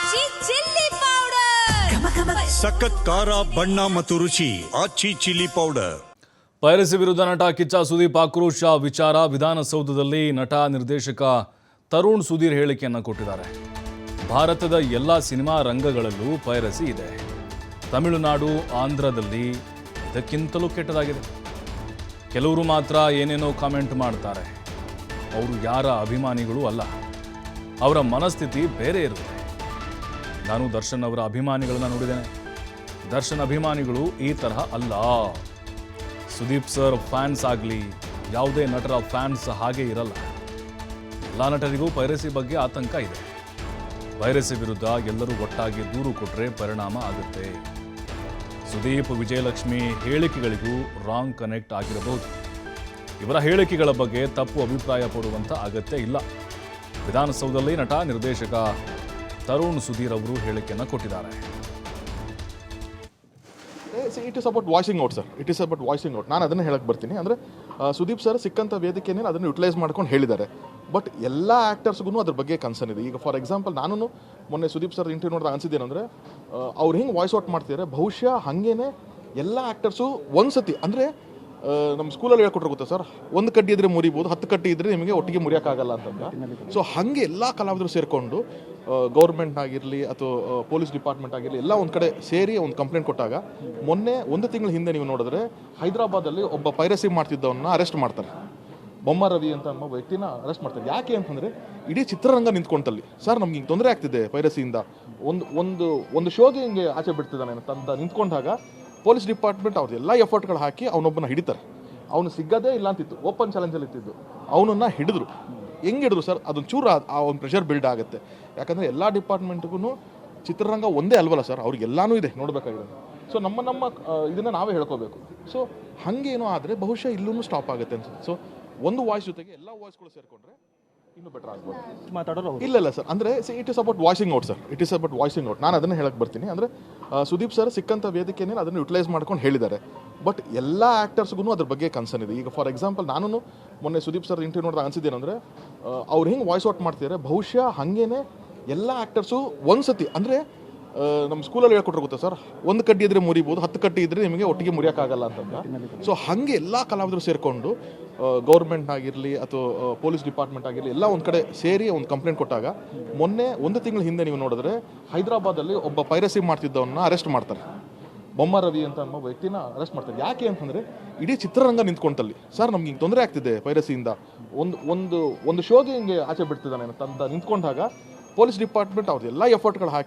ಆಚಿ chilli powder ಸಖತ್ ಖಾರ ಬಣ್ಣ ಮತ್ತು ರುಚಿ ಆಚಿ ಚಿಲ್ಲಿ ಪೌಡರ್. ಪೈರಸಿ ವಿರುದ್ಧ ನಟ ಕಿಚ್ಚ ಸುದೀಪ್ ಆಕ್ರೋಶ ವಿಚಾರ. ವಿಧಾನಸೌಧದಲ್ಲಿ ನಟ ನಿರ್ದೇಶಕ ತರುಣ್ ಸುಧೀರ್ ಹೇಳಿಕೆಯನ್ನು ಕೊಟ್ಟಿದ್ದಾರೆ. ಭಾರತದ ಎಲ್ಲ ಸಿನಿಮಾ ರಂಗಗಳಲ್ಲೂ ಪೈರಸಿ ಇದೆ. ತಮಿಳುನಾಡು, ಆಂಧ್ರದಲ್ಲಿ ಇದಕ್ಕಿಂತಲೂ ಕೆಟ್ಟದಾಗಿದೆ. ಕೆಲವರು ಮಾತ್ರ ಏನೇನೋ ಕಾಮೆಂಟ್ ಮಾಡ್ತಾರೆ. ಅವರು ಯಾರ ಅಭಿಮಾನಿಗಳು ಅಲ್ಲ. ಅವರ ಮನಸ್ಥಿತಿ ಬೇರೆ ಇರುತ್ತೆ. ನಾನು ದರ್ಶನ್ ಅವರ ಅಭಿಮಾನಿಗಳನ್ನ ನೋಡಿದ್ದೇನೆ. ದರ್ಶನ್ ಅಭಿಮಾನಿಗಳು ಈ ತರಹ ಅಲ್ಲ. ಸುದೀಪ್ ಸರ್ ಫ್ಯಾನ್ಸ್ ಆಗಲಿ, ಯಾವುದೇ ನಟರ ಫ್ಯಾನ್ಸ್ ಹಾಗೆ ಇರಲ್ಲ. ಎಲ್ಲ ನಟರಿಗೂ ಪೈರಸಿ ಬಗ್ಗೆ ಆತಂಕ ಇದೆ. ಪೈರಸಿ ವಿರುದ್ಧ ಎಲ್ಲರೂ ಒಟ್ಟಾಗಿ ದೂರು ಕೊಟ್ಟರೆ ಪರಿಣಾಮ ಆಗುತ್ತೆ. ಸುದೀಪ್, ವಿಜಯಲಕ್ಷ್ಮಿ ಹೇಳಿಕೆಗಳಿಗೂ ರಾಂಗ್ ಕನೆಕ್ಟ್ ಆಗಿರಬಹುದು. ಇವರ ಹೇಳಿಕೆಗಳ ಬಗ್ಗೆ ತಪ್ಪು ಅಭಿಪ್ರಾಯ ಪಡುವಂಥ ಅಗತ್ಯ ಇಲ್ಲ. ವಿಧಾನಸೌಧದಲ್ಲಿ ನಟ ನಿರ್ದೇಶಕ ತರುಣ್ ಸುಧೀರ್ ಅವರು ಹೇಳಿಕೆಯನ್ನು ಕೊಟ್ಟಿದ್ದಾರೆ. It is about voicing out sir. It is about voicing out. ನಾನು ಅದನ್ನು ಹೇಳಕ್ಕೆ ಬರ್ತೀನಿ. ಅಂದರೆ ಸುದೀಪ್ ಸರ್ ಸಿಕ್ಕಂಥ ವೇದಿಕೆನೇ ಅದನ್ನು ಯುಟಿಲೈಸ್ ಮಾಡ್ಕೊಂಡು ಹೇಳಿದ್ದಾರೆ. ಬಟ್ ಎಲ್ಲ ಆ್ಯಕ್ಟರ್ಸ್ಗೂ ಅದ್ರ ಬಗ್ಗೆ ಕನ್ಸರ್ನ್ ಇದೆ. ಈಗ ಫಾರ್ ಎಕ್ಸಾಂಪಲ್ ನಾನು ಮೊನ್ನೆ ಸುದೀಪ್ ಸರ್ ಇಂಟರ್ವ್ಯೂ ನೋಡಿದಾಗ ಅನಿಸಿದ್ದೇನೆಂದರೆ, ಅವ್ರು ಹಿಂಗೆ ವಾಯ್ಸ್ ಔಟ್ ಮಾಡ್ತಿದ್ದಾರೆ, ಬಹುಶಃ ಹಾಗೇನೆ ಎಲ್ಲ ಆ್ಯಕ್ಟರ್ಸು ಒಂದು ಸತಿ ಅಂದರೆ ನಮ್ಮ ಸ್ಕೂಲಲ್ಲಿ ಹೇಳ್ಕೊಟ್ರೆ ಗೊತ್ತಾ ಸರ್, ಒಂದು ಕಡ್ಡಿ ಇದ್ದರೆ ಮುರಿಬೋದು, 10 ಕಡ್ಡಿ ಇದ್ದರೆ ನಿಮಗೆ ಒಟ್ಟಿಗೆ ಮುರಿಯೋಕ್ಕಾಗಲ್ಲ ಅಂತಂದ. ಸೊ ಹಾಗೆ ಎಲ್ಲ ಕಲಾವಿದರು ಸೇರಿಕೊಂಡು ಗೌರ್ಮೆಂಟ್ ಆಗಿರಲಿ ಅಥವಾ ಪೊಲೀಸ್ ಡಿಪಾರ್ಟ್ಮೆಂಟ್ ಆಗಿರಲಿ ಎಲ್ಲ ಒಂದು ಕಡೆ ಸೇರಿ ಒಂದು ಕಂಪ್ಲೇಂಟ್ ಕೊಟ್ಟಾಗ, ಮೊನ್ನೆ 1 ತಿಂಗಳ ಹಿಂದೆ ನೀವು ನೋಡಿದ್ರೆ ಹೈದರಾಬಾದಲ್ಲಿ ಒಬ್ಬ ಪೈರಸಿ ಮಾಡ್ತಿದ್ದವನ್ನ ಅರೆಸ್ಟ್ ಮಾಡ್ತಾರೆ. ಬೊಮ್ಮ ರವಿ ಅಂತ ಅನ್ನೋ ವ್ಯಕ್ತಿನ ಅರೆಸ್ಟ್ ಮಾಡ್ತಾರೆ. ಯಾಕೆ ಅಂತಂದರೆ ಇಡೀ ಚಿತ್ರರಂಗ ನಿಂತ್ಕೊಂತಲ್ಲಿ, ಸರ್ ನಮ್ಗೆ ಹಿಂಗೆ ತೊಂದರೆ ಆಗ್ತಿದೆ ಪೈರಸಿಯಿಂದ, ಒಂದು ಶೋಗೆ ಹಿಂಗೆ ಆಚೆ ಬಿಡ್ತಿದ್ದಾನೆ ಅಂತ ನಿಂತ್ಕೊಂಡಾಗ ಪೊಲೀಸ್ ಡಿಪಾರ್ಟ್ಮೆಂಟ್ ಅವ್ರದ್ದು ಎಲ್ಲ ಎಫರ್ಟ್ಗಳು ಹಾಕಿ ಅವನೊಬ್ಬನ ಹಿಡಿತಾರೆ. ಅವನು ಸಿಗೋದೇ ಇಲ್ಲ ಅಂತಿತ್ತು, ಓಪನ್ ಚಾಲೆಂಜಲ್ಲಿ ಇತ್ತಿದ್ದು, ಅವನನ್ನು ಹಿಡಿದ್ರು. ಹೆಂಗೆ ಹಿಡಿದ್ರು ಸರ್, ಅದೊಂದು ಚೂರು ಆ ಒಂದು ಪ್ರೆಷರ್ ಬಿಲ್ಡ್ ಆಗುತ್ತೆ. ಯಾಕಂದರೆ ಎಲ್ಲ ಡಿಪಾರ್ಟ್ಮೆಂಟ್ಗೂ ಚಿತ್ರರಂಗ ಒಂದೇ ಅಲ್ವಲ್ಲ ಸರ್, ಅವ್ರಿಗೆಲ್ಲನೂ ಇದೆ ನೋಡಬೇಕಾಗಿದೆ. ಸೊ ನಮ್ಮ ಇದನ್ನು ನಾವೇ ಹೇಳ್ಕೋಬೇಕು. ಸೊ ಹಾಗೇನೋ ಆದರೆ ಬಹುಶಃ ಇಲ್ಲೂ ಸ್ಟಾಪ್ ಆಗುತ್ತೆ ಅನ್ಸುತ್ತೆ. ಸೊ ಒಂದು ವಾಯ್ಸ್ ಜೊತೆಗೆ ಎಲ್ಲ ವಾಯ್ಸ್ಗಳು ಸೇರಿಕೊಂಡ್ರೆ ಇನ್ನೂ ಬೆಟರ್ ಆಗ್ಬೋದು. ಮಾತಾಡೋರು ಇಲ್ಲ ಸರ್, ಅಂದರೆ it is about voicing out sir. It is about voicing out. ನಾನು ಅದನ್ನು ಹೇಳಕ್ಕೆ ಬರ್ತೀನಿ. ಅಂದರೆ ಸುದೀಪ್ ಸರ್ ಸಿಕ್ಕಂಥ ವೇದಿಕೆನೇ ಅದನ್ನು ಯುಟಿಲೈಸ್ ಮಾಡ್ಕೊಂಡು ಹೇಳಿದ್ದಾರೆ. ಬಟ್ ಎಲ್ಲ ಆ್ಯಕ್ಟರ್ಸ್ಗೂ ಅದ್ರ ಬಗ್ಗೆ ಕನ್ಸರ್ನ್ ಇದೆ. ಈಗ ಫಾರ್ ಎಕ್ಸಾಂಪಲ್ ನಾನು ಮೊನ್ನೆ ಸುದೀಪ್ ಸರ್ ಇಂಟರ್ವ್ಯೂ ನೋಡಿದಾಗ ಅನಿಸಿದ್ದೇನೆಂದರೆ, ಅವ್ರು ಹಿಂಗೆ ವಾಯ್ಸ್ ಔಟ್ ಮಾಡ್ತಿದ್ದಾರೆ, ಬಹುಶಃ ಹಾಗೇನೆ ಎಲ್ಲ ಆ್ಯಕ್ಟರ್ಸು ಒಂದು ಸತಿ ಅಂದರೆ ನಮ್ಮ ಸ್ಕೂಲಲ್ಲಿ ಹೇಳ್ಕೊಟ್ರೆ ಗೊತ್ತಾ ಸರ್, ಒಂದು ಕಡ್ಡಿ ಇದ್ದರೆ ಮುರಿಬೋದು, 10 ಕಡ್ಡಿ ಇದ್ದರೆ ನಿಮಗೆ ಒಟ್ಟಿಗೆ ಮುರಿಯೋಕ್ಕಾಗಲ್ಲ ಅಂತಂದ. ಸೊ ಹಾಗೆ ಎಲ್ಲ ಕಲಾವಿದರು ಸೇರಿಕೊಂಡು ಗೌರ್ಮೆಂಟ್ ಆಗಿರಲಿ ಅಥವಾ ಪೊಲೀಸ್ ಡಿಪಾರ್ಟ್ಮೆಂಟ್ ಆಗಿರಲಿ ಎಲ್ಲ ಒಂದು ಕಡೆ ಸೇರಿ ಒಂದು ಕಂಪ್ಲೇಂಟ್ ಕೊಟ್ಟಾಗ, ಮೊನ್ನೆ 1 ತಿಂಗಳ ಹಿಂದೆ ನೀವು ನೋಡಿದ್ರೆ ಹೈದರಾಬಾದಲ್ಲಿ ಒಬ್ಬ ಪೈರಸಿ ಮಾಡ್ತಿದ್ದವನ್ನ ಅರೆಸ್ಟ್ ಮಾಡ್ತಾರೆ. ಬೊಮ್ಮ ರವಿ ಅಂತ ಅನ್ನೋ ವ್ಯಕ್ತಿನ ಅರೆಸ್ಟ್ ಮಾಡ್ತಾರೆ. ಯಾಕೆ ಅಂತಂದರೆ ಇಡೀ ಚಿತ್ರರಂಗ ನಿಂತ್ಕೊಂತಲ್ಲಿ, ಸರ್ ನಮ್ಗೆ ಹಿಂಗೆ ತೊಂದರೆ ಆಗ್ತಿದೆ ಪೈರಸಿಯಿಂದ, ಒಂದು ಶೋಗೆ ಹಿಂಗೆ ಆಚೆ ಬಿಡ್ತಿದ್ದಾನೆ ಅಂತ ನಿಂತ್ಕೊಂಡಾಗ ಪೊಲೀಸ್ ಡಿಪಾರ್ಟ್ಮೆಂಟ್ ಅವ್ರದ್ದು ಎಲ್ಲ ಎಫರ್ಟ್ಗಳು ಹಾಕಿ